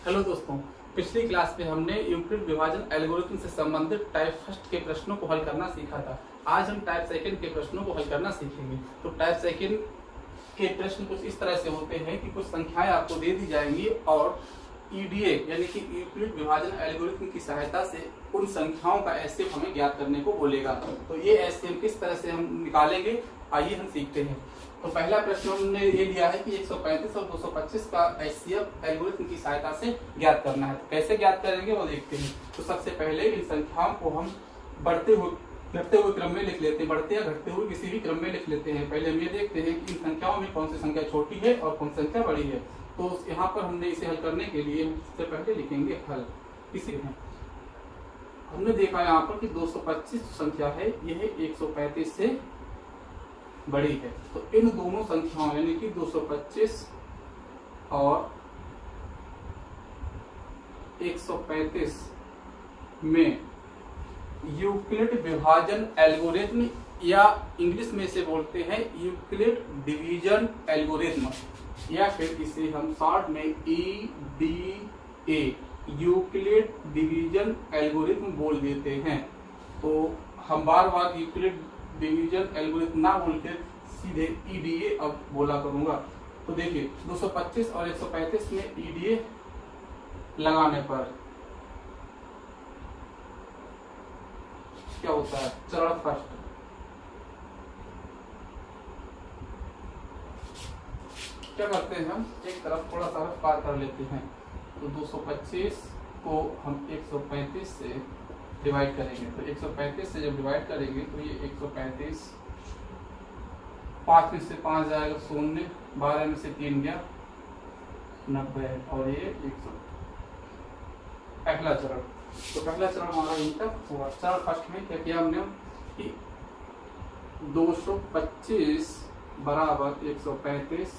Hello दोस्तों, पिछली class में हमने यूक्लिड विभाजन एल्गोरिथम से संबंधित टाइप फर्स्ट के प्रश्नों को हल करना सीखा था। आज हम टाइप सेकंड के प्रश्नों को हल करना सीखेंगे। तो टाइप सेकंड के प्रश्न कुछ इस तरह से होते हैं कि कुछ संख्याएं आपको दे दी जाएंगी और ईडीए यानी कि यूक्लिड विभाजन एल्गोरिथम की सहायता से उन संख्याओं का एचसीएफ हमें ज्ञात करने को बोलेगा। तो ये एचसीएफ किस तरह से हम निकालेंगे, आइए हम सीखते हैं। तो पहला प्रश्न हमने ये लिया है कि 135 और 225 का एचसीएफ एल्गोरिथम की सहायता से ज्ञात करना है। तो कैसे ज्ञात करेंगे वो देखते हैं। तो सबसे पहले इन संख्याओं को हम बढ़ते हुए घटते हुए क्रम में लिख लेते हैं, बढ़ते या घटते हुए किसी भी क्रम में लिख लेते हैं। पहले हम ये देखते हैं कि इन संख्याओं में कौन सी संख्या छोटी है और कौन सी संख्या बड़ी है। तो यहाँ पर हमने इसे हल करने के लिए सबसे पहले लिखेंगे हल। इसी में हमने देखा यहाँ पर कि 225 संख्या है यह 135 से बड़ी है। तो इन दोनों संख्याओं यानी कि 225 और 135 में यूक्लिड विभाजन एल्गोरिथम या इंग्लिश में इसे बोलते हैं यूक्लिड डिवीजन एल्गोरिथम या फिर इसे हम शॉर्ट में ईडीए यूक्लिड डिवीजन एल्गोरिथम बोल देते हैं। तो हम बार बार यूक्लिड डिवीजन एल्गोरिथम ना बोलकर सीधे ईडीए अब बोला करूंगा। तो देखिए 225 और 135 में ईडीए लगाने पर क्या होता है, चरण फर्स्ट। क्या करते हैं हम एक तरफ थोड़ा सा पार कर लेते हैं। तो 225 को हम 135 से डिवाइड करेंगे। तो 135 से जब डिवाइड करेंगे तो ये 135 5 में से 5 जाएगा 0, 12 में से 3 गया 90 और ये 100। पहला चरण। तो पहला चरण हमारा यहीं तक हुआ। चरण फर्स्ट में क्या किया हमने कि 225 बराबर 135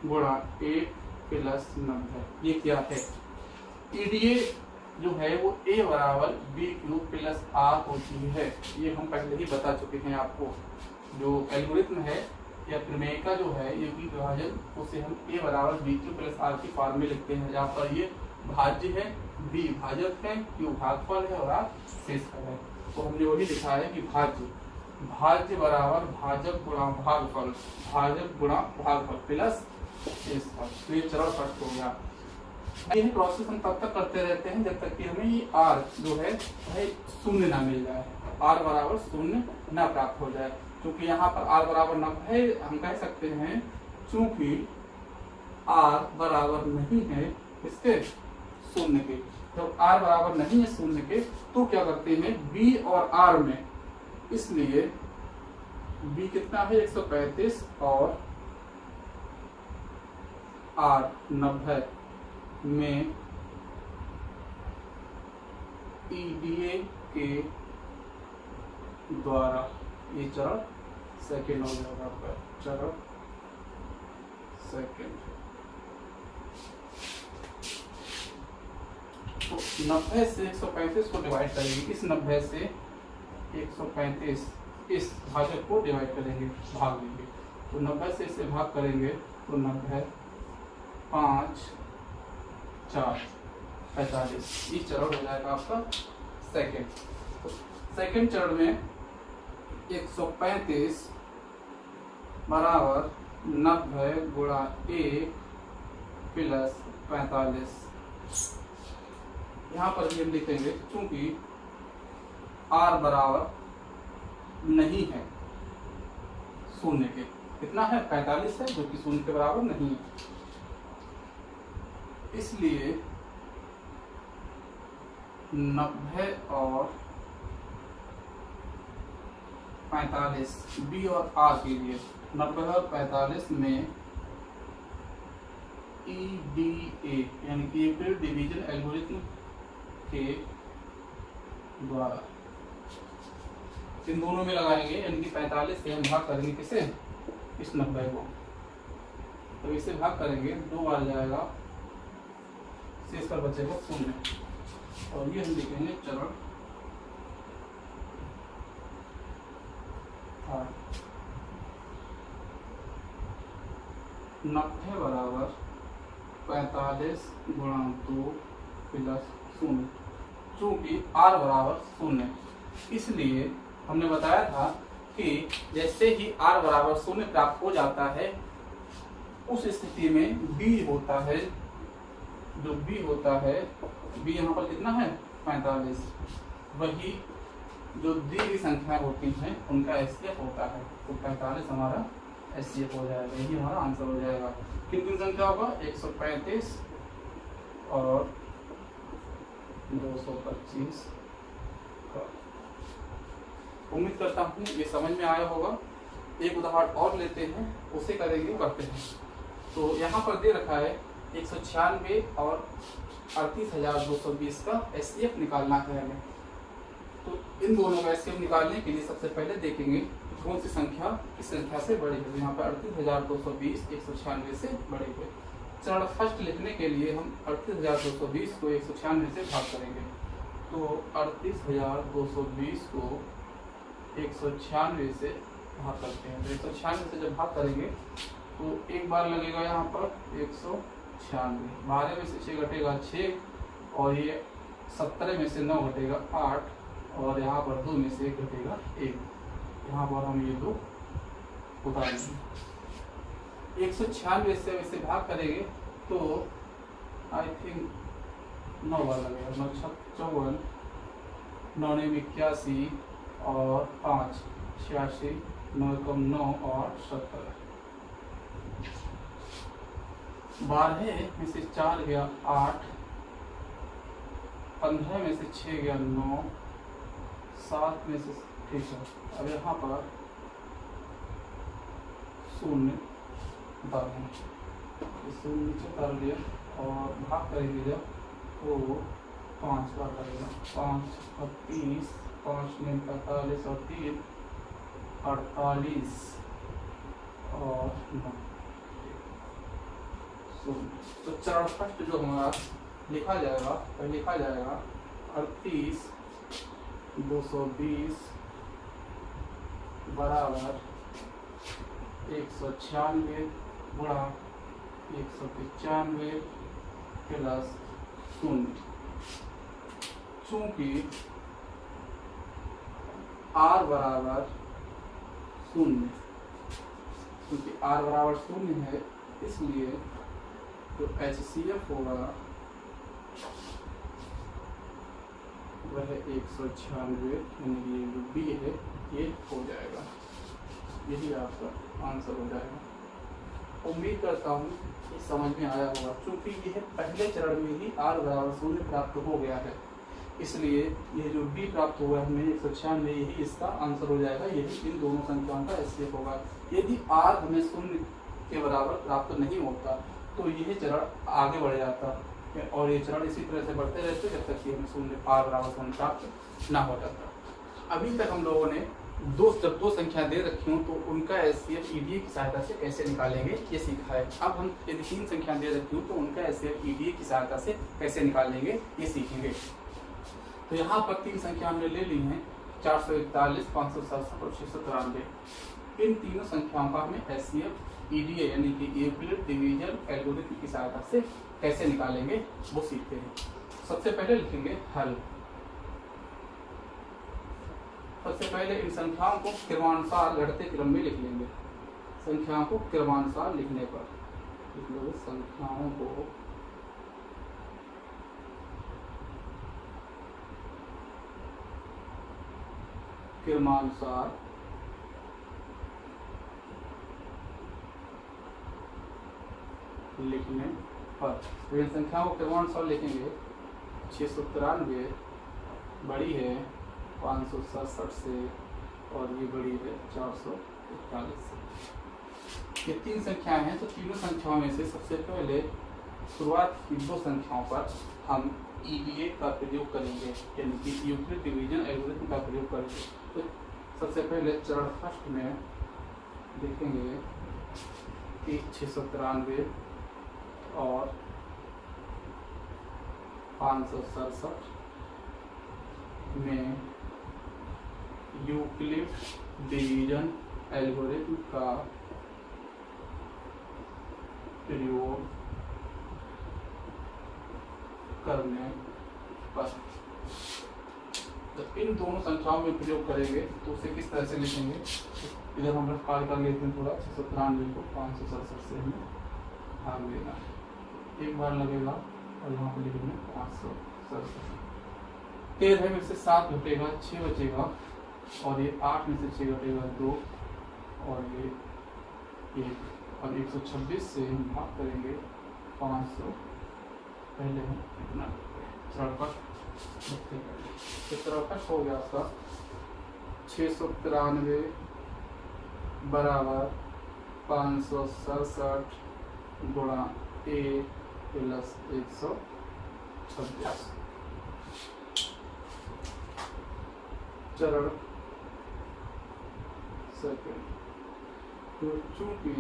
गुणा 1 प्लस 90 ये क्या है। ईडीए जो है वो ए बराबर बी क्यूब प्लस आर होती है। ये हम पहले ही बता चुके हैं आपको। जो एल्गोरिथम है या प्रमेय का जो है यूक्लिड विभाजन उसे हम ए बराबर बी क्यूब प्लस आर की फॉर्म में लिखते हैं, जहाँ पर ये भाज्य है, बी भाजक है, क्यू भागफल है और आर शेषफल है। तो हमने वही लिखा है कि भाज्य बराबर भाजक गुणा भागफल, भाजक गुणा भागफल प्लस शेषफल। तो ये चरण फर्स्ट हो गया। यही प्रोसेस हम तब तक करते रहते हैं जब तक कि हमें ये आर जो है शून्य ना मिल जाए, आर बराबर शून्य ना प्राप्त हो जाए। क्योंकि यहाँ पर आर बराबर 90 है, हम कह सकते हैं चूंकि आर बराबर नहीं है इसके शून्य के। तो आर बराबर नहीं है शून्य के तो क्या करते हैं बी और आर में, इसलिए बी कितना है 135 और आर 90 में ईडीए के द्वारा ये चरण सेकेंड हो जाएगा आपका, चरण सेकेंड। तो 90 से 135 को डिवाइड करेंगे, इस 90 से 135 इस भाजक को डिवाइड करेंगे, भाग देंगे। तो 90 से इसे भाग करेंगे तो 90 5 4 45 ये चरण हो जाएगा आपका सेकेंड। तो सेकेंड चरण में 135 बराबर 90 गुणा 1 प्लस 45। यहाँ पर भी हम लिखेंगे चूंकि आर बराबर नहीं है शून्य के, कितना है 45 है जो कि शून्य के बराबर नहीं है, इसलिए 90 और 45 बी और आर के लिए 90 और 45 में ईडीए यानी कि यूक्लिड डिवीजन एल्गोरिथम के द्वारा इन दोनों में लगाएंगे, यानी कि 45 से हम भाग करेंगे किसे, इस 90 को। तो इसे भाग करेंगे 2 बार जाएगा, शेष पर बचेगा 0 और ये हम लिखेंगे चरण 90 बराबर 45 गुणा 2 प्लस 0, चूंकि r बराबर 0, इसलिए हमने बताया था कि जैसे ही r बराबर 0 प्राप्त हो जाता है उस स्थिति में b होता है, जो b होता है, b यहाँ पर कितना है 45, वही जो दी गई संख्या होती हैं उनका एचसीएफ होता है, तो 45 हमारा एचसीएफ हो जाएगा, यही हमारा आंसर हो जाएगा। कितनी संख्या होगा 135 और 225 का। उम्मीद करता हूँ ये समझ में आया होगा। एक उदाहरण और लेते हैं, उसे करेंगे करते हैं। तो यहाँ पर दे रखा है 196 और 38,220 का एचसीएफ निकालना है हमें। तो इन दोनों का एचसीएफ निकालने के लिए सबसे पहले देखेंगे कि कौन सी संख्या इस संख्या से बड़ी है। यहाँ पर 38,220 196 से बड़े हुए। चरण फर्स्ट लिखने के लिए हम 38,220 को 196 से भाग करेंगे। तो 38,220 को 196 से भाग करते हैं। तो 196 से जब भाग करेंगे तो एक बार लगेगा यहाँ पर 196, 12 में से 6 घटेगा 6, और ये 17 में से 9 घटेगा 8, और यहाँ पर 2 में से 1 घटेगा 1। यहाँ पर हम ये दो उतार लेंगे। 196 से इसे भाग करेंगे तो आई थिंक 9 बार लगेगा, 9 54, 9 81 और 5 86, 9 कम 9 और 17। 12 में से 4 गया 8, 15 में से 6 गया 9, 7 में से, ठीक है। अब यहाँ पर 0 डालें, 0 नीचे डाल दिया और भाग करेंगे जब तो 5 बार लगेगा, 5 और 30, 5 में 45 और 3 48 और 9। तो चरण फर्स्ट जो हमारा लिखा जाएगा, वह लिखा जाएगा 38,220 बराबर 196 गुणा 195 प्लस 0। चूंकि r बराबर 0, क्योंकि r बराबर 0 है, इसलिए जो एचसीएफ होगा वह 196, यानी ये जो बी है ये हो जाएगा, यही आपका आंसर हो जाएगा। उम्मीद करता हूँ कि समझ में आया होगा। चूंकि यह पहले चरण में ही r बराबर 0 प्राप्त हो गया है, इसलिए यह जो b प्राप्त हुआ है हमें 196, यही इसका आंसर हो जाएगा, यही इन दोनों संख्याओं का एचसीएफ होगा। यदि r हमें 0 के बराबर प्राप्त नहीं होता तो यह चरण आगे बढ़ जाता, और ये चरण इसी तरह से बढ़ते रहते जब तक कि हमें 0 r बराबर 0 प्राप्त ना हो जाता। अभी तक हम लोगों ने जब दो संख्या दे रखी हो तो उनका एचसीएफ ईडीए की सहायता से कैसे निकालेंगे ये सीखा है। अब हम यदि 3 संख्या दे रखी हो तो उनका एचसीएफ ईडीए की सहायता से कैसे निकालेंगे ये सीखेंगे। तो यहाँ पर 3 संख्या हमने ले ली हैं, 441, 567 और 693। इन तीनों संख्याओं का हमें एचसीएफ ईडीए यानी कि यूक्लिड डिवीजन एल्गोरिथम की सहायता से कैसे निकालेंगे वो सीखते हैं। सबसे पहले लिखेंगे हल। सबसे पहले इन संख्याओं को क्रमानुसार घटते क्रम में लिख लेंगे। संख्याओं को क्रमानुसार लिखने पर लिख लो, संख्याओं को क्रमानुसार लिखने पर। तो इन संख्याओं को क्रमानुसार लिखेंगे। 693 बड़ी है 567 से, और ये बड़ी है 441 से। ये 3 संख्याएं हैं, तो तीनों संख्याओं में से सबसे पहले शुरुआत की 2 संख्याओं पर हम ईडीए का प्रयोग करेंगे, यानी कि यूक्लिड डिवीजन एल्गोरिथम का प्रयोग करेंगे। तो सबसे पहले चरण फर्स्ट में देखेंगे कि 693 और 567 में यूक्लिड डिवीजन एल्गोरिथम का प्रयोग करने पर। जब इन दोनों संख्याओं में प्रयोग करेंगे तो उसे किस तरह से लिखेंगे, इधर हम लोग कार्य कर लेते हैं थोड़ा। 693 को 567 से हमें भाग देना है, एक बार लगेगा और यहाँ पर लिखेंगे 567। 13 में से 7 घटेगा 6 बचेगा, और ये 8 में से 6 घटेगा 2, और ये 1, और 126 से हम भाग करेंगे 500। पहले हम इतना 63 हो गया आपका। 693 बराबर 567 गुणा a प्लस 126। चरण सेकंड। तो चूंकि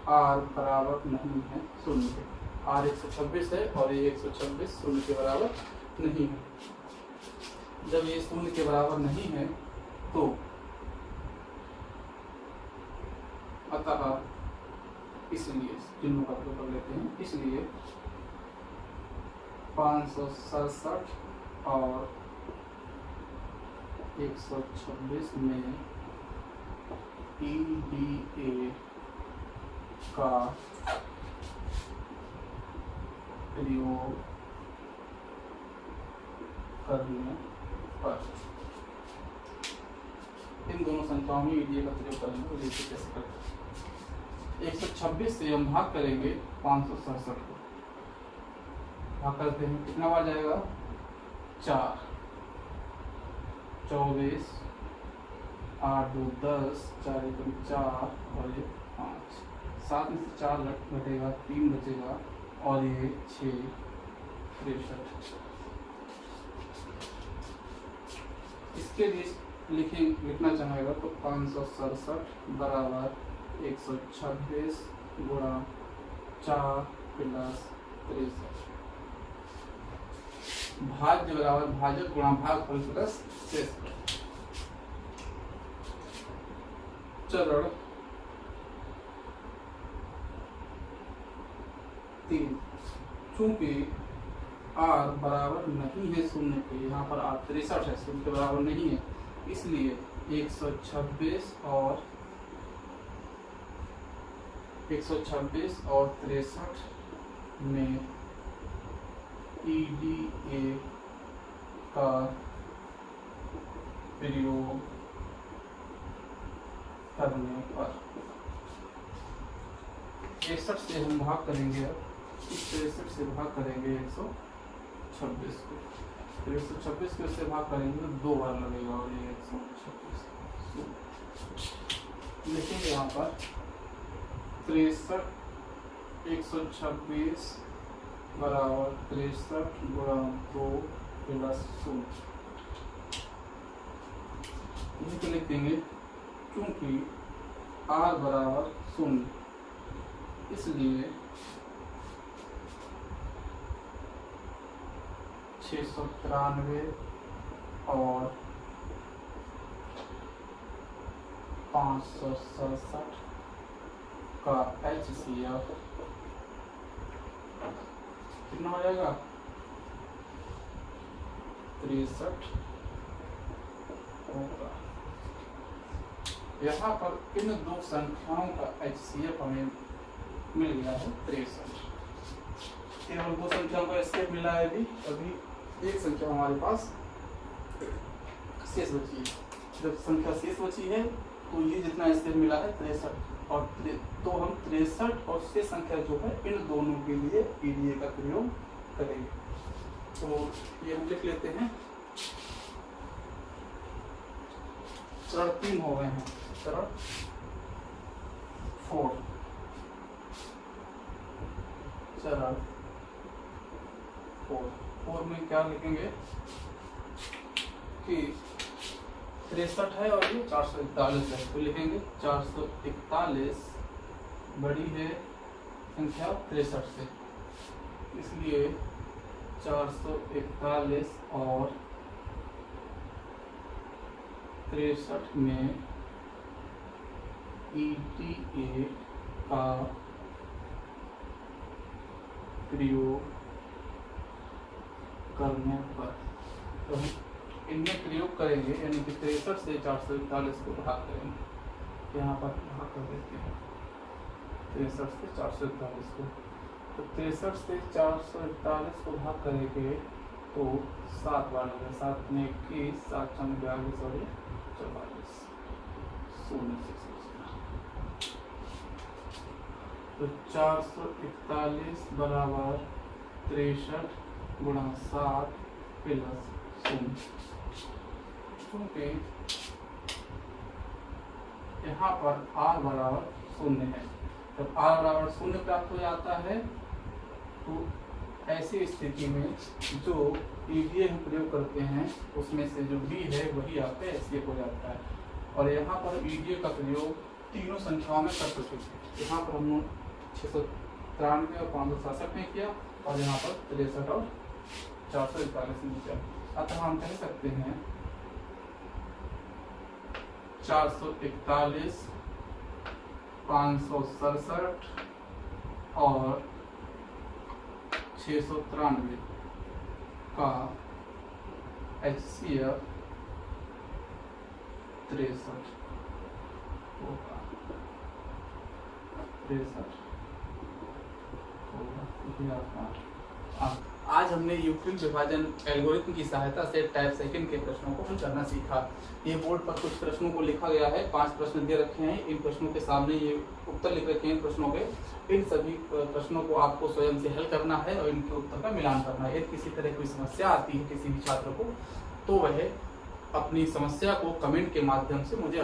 r बराबर नहीं है शून्य के, r 126 है और ये 126 शून्य के बराबर नहीं है। जब ये शून्य के बराबर नहीं है तो अतः इसलिए चिन्हों का प्रयोग कर लेते हैं। इसलिए 567 और 126 में EDA का प्रयोग करने पर, इन दोनों संख्याओं में EDA का प्रयोग करने पर कैसे करते हैं। 126 से हम भाग करेंगे 567 को, भाग करते हैं कितना बार जाएगा, 4, 24, 8 2 10, 4 1 4 और ये 5, 7 में से 4 घटेगा, 3 बचेगा, और ये 6 63। इसके लिए लिखना चाहेगा तो 567 बराबर 126 गुणा 4 प्लस 63। भाज्य बराबर भाजक गुणा भागफल प्लस 63। चरण 3। चूंकि r बराबर नहीं है शून्य के, यहाँ पर r 63 है, शून्य के बराबर नहीं है, इसलिए 126 और 63 में EDA का प्रयोग करने पर 63 से हम भाग करेंगे, इस 63 से भाग करेंगे 126 को, फिर 126 को इससे भाग करेंगे तो 2 बार लगेगा, और ये 126 लिखेंगे यहाँ पर 63 126 बराबर 63 गुणा 2 प्लस 0। यही तो लिख देंगे। चूंकि r बराबर 0 इसलिए 693 और 567 का HCF कितना हो जाएगा, 63 होगा। यहाँ पर इन दो संख्याओं का HCF हमें मिल गया है 63। केवल दो संख्याओं का HCF मिला है अभी एक संख्या हमारे पास शेष बची है। जब संख्या शेष बची है तो ये जितना HCF मिला है 63, और तो हम 63 और शेष संख्या जो है इन दोनों के लिए EDA का प्रयोग करेंगे। तो ये हम लिख लेते हैं। चरण 3 हो गए हैं। चरण 4, चरण 4 में क्या लिखेंगे कि 63 है और ये 441 है, तो लिखेंगे 441 बड़ी है संख्या 63 से, इसलिए 441 और 63 में EDA का प्रयोग करने पर तो हम इनमें प्रयोग करेंगे, यानी कि 63 से 441 को भाग करेंगे। यहाँ पर भाग कर देते हैं 63 से 441 को, तो 63 से 441 को भाग करेंगे तो 7 बार लगेगा, 7 में 21, 7 6 42 और 44 शून्य से तो 441 बराबर 63 गुणा 7 प्लस 0। क्योंकि यहाँ पर r बराबर 0 है, जब r बराबर 0 प्राप्त हो जाता है तो ऐसी स्थिति में जो ईडीए हम प्रयोग करते हैं उसमें से जो b है वही आपका एसकेप हो जाता है। और यहाँ पर ईडीए का प्रयोग तीनों संख्याओं में कर चुके थे। यहाँ पर हमने 693 और 567 में किया और यहाँ पर 63 और 441 में किया। अतः हम कह सकते हैं 441, 567 और 693 का HCF 63 होगा। आज हमने यूक्लिड विभाजन एल्गोरिथम की सहायता से टाइप सेकंड के प्रश्नों को हल करना सीखा। ये बोर्ड पर कुछ प्रश्नों को लिखा गया है, 5 प्रश्न दे रखे हैं, इन प्रश्नों के सामने ये उत्तर लिख रखे हैं इन प्रश्नों के। इन सभी प्रश्नों को आपको स्वयं से हल करना है और इनके उत्तर का मिलान करना है। यदि किसी तरह कोई समस्या आती है किसी भी छात्र को तो वह अपनी समस्या को कमेंट के माध्यम से मुझे